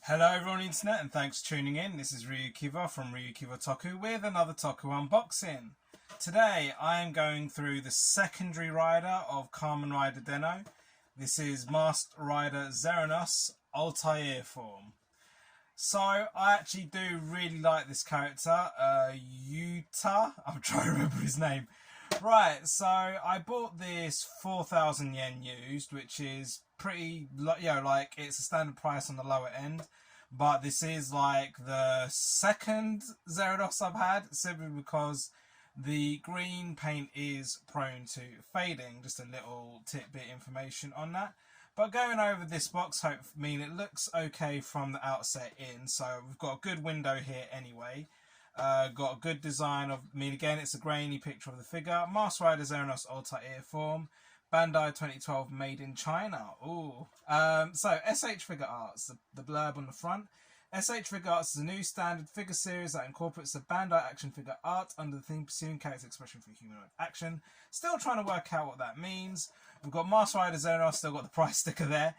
Hello everyone on the internet and thanks for tuning in. This is RyuKiva from RyuKiva Toku with another Toku unboxing. Today I am going through the secondary rider of Kamen Rider Den-O. This is Masked Rider Zeronos Altair form. So I actually do really like this character, Yuta. I'm trying to remember his name. Right, so I bought this 4,000 yen used, which is pretty, like it's a standard price on the lower end. But this is like the second Zeronos I've had, simply because the green paint is prone to fading. Just a little tidbit information on that. But going over this box, it looks okay from the outset in. So we've got a good window here anyway. Got a good design of, again, it's a grainy picture of the figure. Masked Rider Zeronos Altair form. Bandai 2012, made in China. Ooh. So S.H.Figuarts, the blurb on the front. S.H.Figuarts is a new standard figure series that incorporates the Bandai action figure art under the theme pursuing character expression for humanoid action. Still trying to work out what that means. We've got Masked Rider Zeronos, still got the price sticker there.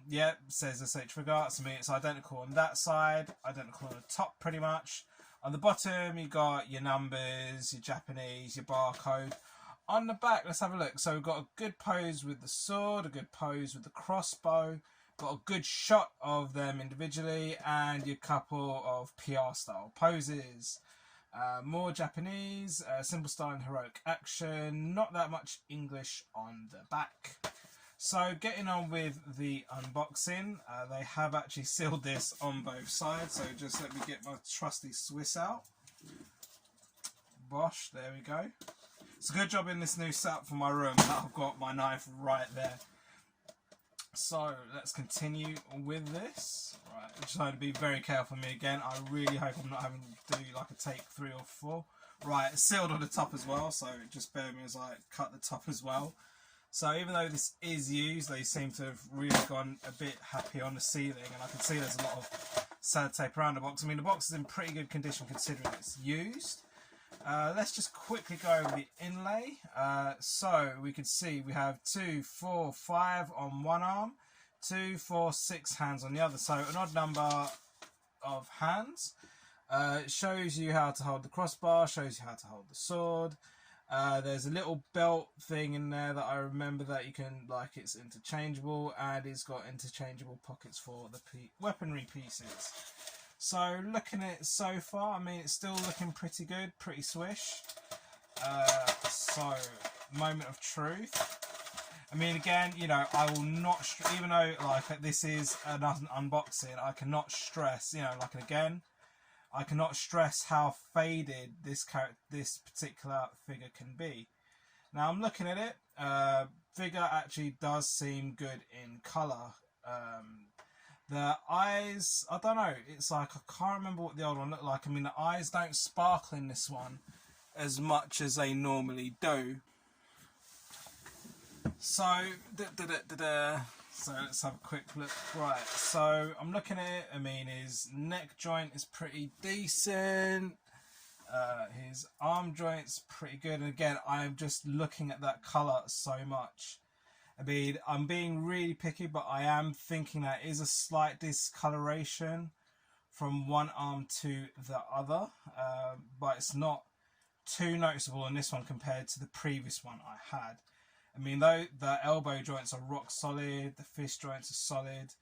Yeah, says S.H.Figuarts. It's identical on that side, identical on the top pretty much. On the bottom, you got your numbers, your Japanese, your barcode. On the back, let's have a look. So we've got a good pose with the sword, a good pose with the crossbow, got a good shot of them individually, and your couple of PR style poses. More Japanese, simple style and heroic action, not that much English on the back. So getting on with the unboxing, they have actually sealed this on both sides, so just let me get my trusty Swiss out. Bosh, there we go. It's a good job in this new setup for my room that I've got my knife right there. So let's continue with this. Right, I'm just trying to be very careful with me again. I really hope I'm not having to do like a take 3 or 4. Right, it's sealed on the top as well, so just bear with me as I cut the top as well. So even though this is used, they seem to have really gone a bit happy on the ceiling, and I can see there's a lot of sellotape around the box. The box is in pretty good condition considering it's used. Let's just quickly go over the inlay. So we can see we have 2, 4, 5 on one arm, 2, 4, 6 hands on the other. So an odd number of hands. It shows you how to hold the crossbar, shows you how to hold the sword. There's a little belt thing in there that I remember that you can, like, it's interchangeable, and it's got interchangeable pockets for the weaponry pieces. So looking at it so far, it's still looking pretty good, pretty swish. So moment of truth. Again, I will not, even though like this is an unboxing, I cannot stress, I cannot stress how faded this particular figure can be. Now I'm looking at it. Figure actually does seem good in colour. The eyes, I don't know. It's like I can't remember what the old one looked like. The eyes don't sparkle in this one as much as they normally do. So, so let's have a quick look. Right, so I'm looking at it. His neck joint is pretty decent. His arm joint's pretty good. And again, I'm just looking at that colour so much. I'm being really picky, but I am thinking that is a slight discoloration from one arm to the other. But it's not too noticeable in this one compared to the previous one I had. Though the elbow joints are rock solid, the fist joints are solid.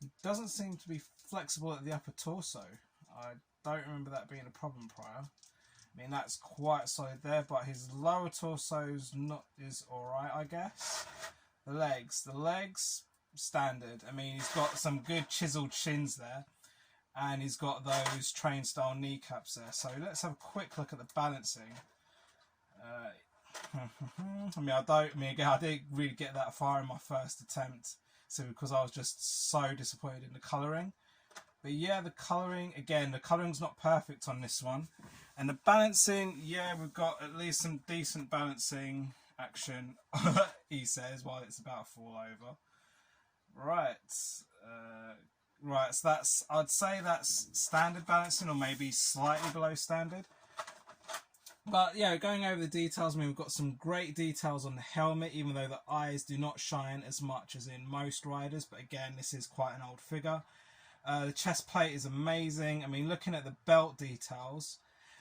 It doesn't seem to be flexible at the upper torso. I don't remember that being a problem prior. That's quite solid there, but his lower torso's is alright, I guess. The legs, standard. He's got some good chiseled shins there, and he's got those train style kneecaps there. So let's have a quick look at the balancing. I didn't really get that far in my first attempt, so because I was just so disappointed in the colouring. But yeah, the colouring, again, the colouring's not perfect on this one. And the balancing, yeah, we've got at least some decent balancing action, he says, while it's about to fall over. Right. Right, so I'd say that's standard balancing, or maybe slightly below standard. But yeah, going over the details, I mean, we've got some great details on the helmet, even though the eyes do not shine as much as in most riders. But again, this is quite an old figure. The chest plate is amazing. I mean, looking at the belt details,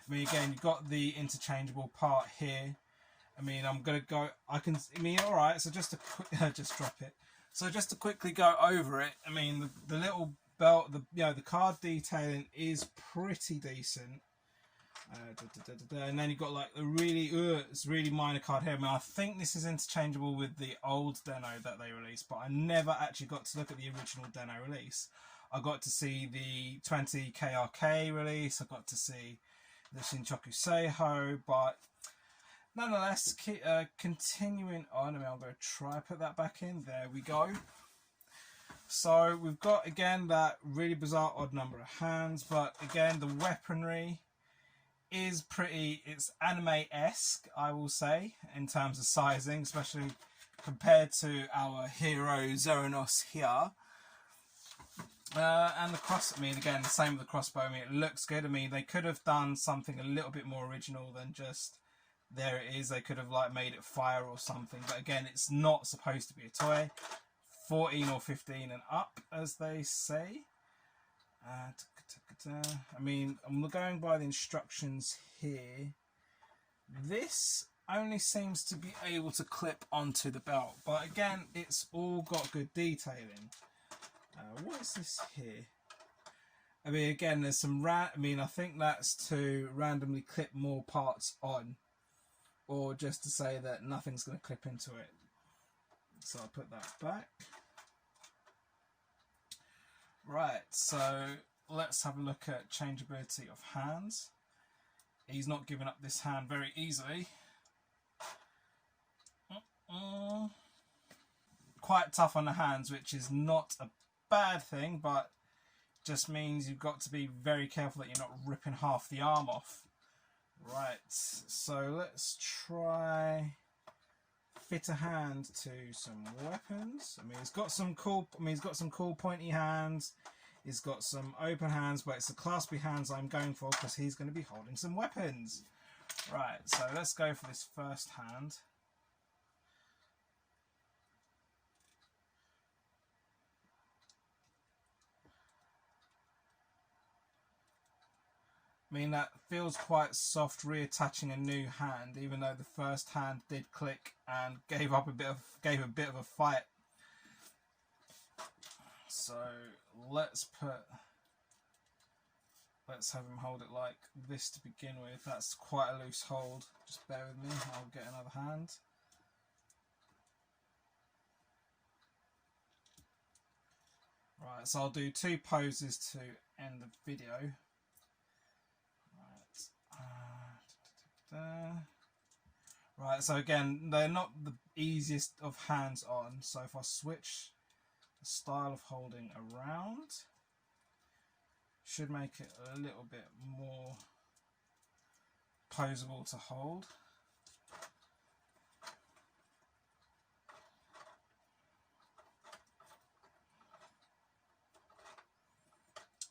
I mean, again, you've got the interchangeable part here. I mean, I'm going to go, alright, so just to just drop it. So just to quickly go over it, I mean, the little belt, the card detailing is pretty decent. And then you've got like the it's really minor card here. I mean, I think this is interchangeable with the old Deno that they released, but I never actually got to look at the original Deno release. I got to see the 20 KRK release, I got to see the Shinchoku Seiho, but nonetheless, continuing on, I mean, I'm going to try put that back in. There we go. So we've got, again, that really bizarre odd number of hands, but again, the weaponry is pretty, it's anime-esque, I will say, in terms of sizing, especially compared to our hero Zeronos here. And the I mean, again, the same with the crossbow. I mean, it looks good. I mean, they could have done something a little bit more original than just, there it is. They could have like made it fire or something. But again, it's not supposed to be a toy. 14 or 15 and up, as they say. I mean, I'm going by the instructions here. This only seems to be able to clip onto the belt. But again, it's all got good detailing. What is this here? I mean, again, there's some I think that's to randomly clip more parts on, or just to say that nothing's going to clip into it. So I'll put that back. Right, so let's have a look at changeability of hands. He's not giving up this hand very easily. Quite tough on the hands, which is not a bad thing, but just means you've got to be very careful that you're not ripping half the arm off. Right, so let's try fit a hand to some weapons. I mean, he's got some cool pointy hands. He's got some open hands, but it's the claspy hands I'm going for because he's going to be holding some weapons. Right, so let's go for this first hand. I mean, that feels quite soft reattaching a new hand, even though the first hand did click and gave a bit of a fight. So let's have him hold it like this to begin with. That's quite a loose hold. Just bear with me, I'll get another hand. Right, so I'll do 2 poses to end the video. Right, so again, they're not the easiest of hands on, so if I switch the style of holding around, should make it a little bit more posable to hold.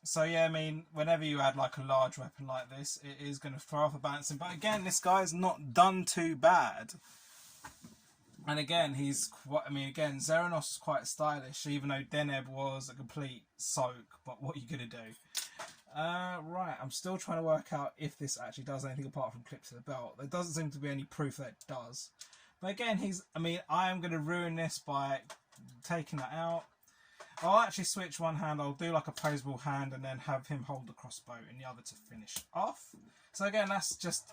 So yeah, I mean, whenever you add like a large weapon like this, it is going to throw off a balancing. But again, this guy's not done too bad. And again, again, Zeronos is quite stylish, even though Deneb was a complete soak. But what are you going to do? Right, I'm still trying to work out if this actually does anything apart from clip to the belt. There doesn't seem to be any proof that it does. But again, I am going to ruin this by taking that out. I'll actually switch one hand. I'll do like a posable hand and then have him hold the crossbow in the other to finish off. So again, that's just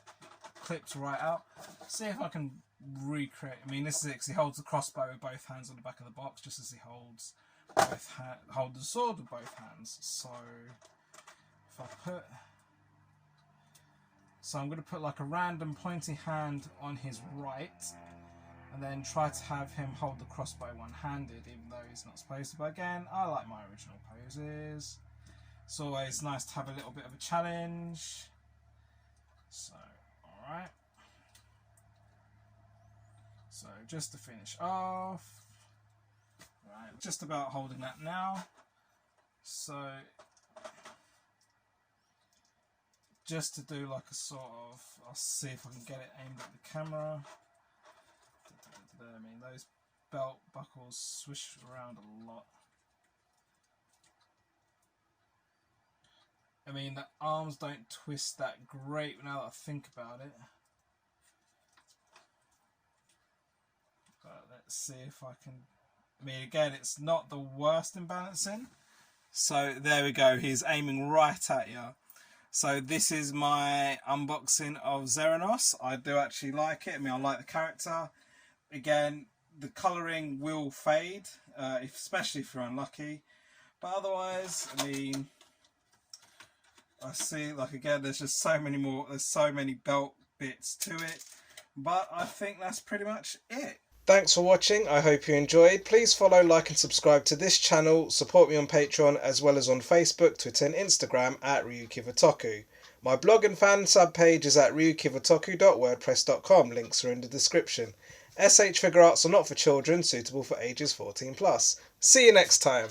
clipped right out. See if I can recreate. I mean, this is it, 'cause he holds the crossbow with both hands on the back of the box, just as he holds hold the sword with both hands. So if I I'm going to put like a random pointy hand on his right, and then try to have him hold the crossbow one-handed, even though he's not supposed to. But again, I like my original poses. It's always nice to have a little bit of a challenge. So, alright. So, just to finish off. Right, just about holding that now. So, just to do like a sort of, I'll see if I can get it aimed at the camera. I mean, those belt buckles swish around a lot. I mean, the arms don't twist that great now that I think about it. But let's see if I can. I mean, again, it's not the worst in balancing. So there we go. He's aiming right at you. So this is my unboxing of Zeronos. I do actually like it. I mean, I like the character. Again, the colouring will fade, especially if you're unlucky. But otherwise, I mean, I see, like, again, there's just so many more. There's so many belt bits to it. But I think that's pretty much it. Thanks for watching. I hope you enjoyed. Please follow, like and subscribe to this channel. Support me on Patreon as well as on Facebook, Twitter and Instagram at RyuKiva Toku. My blog and fan sub page is at ryukivatoku.wordpress.com. Links are in the description. S.H.Figuarts are not for children, suitable for ages 14+. See you next time.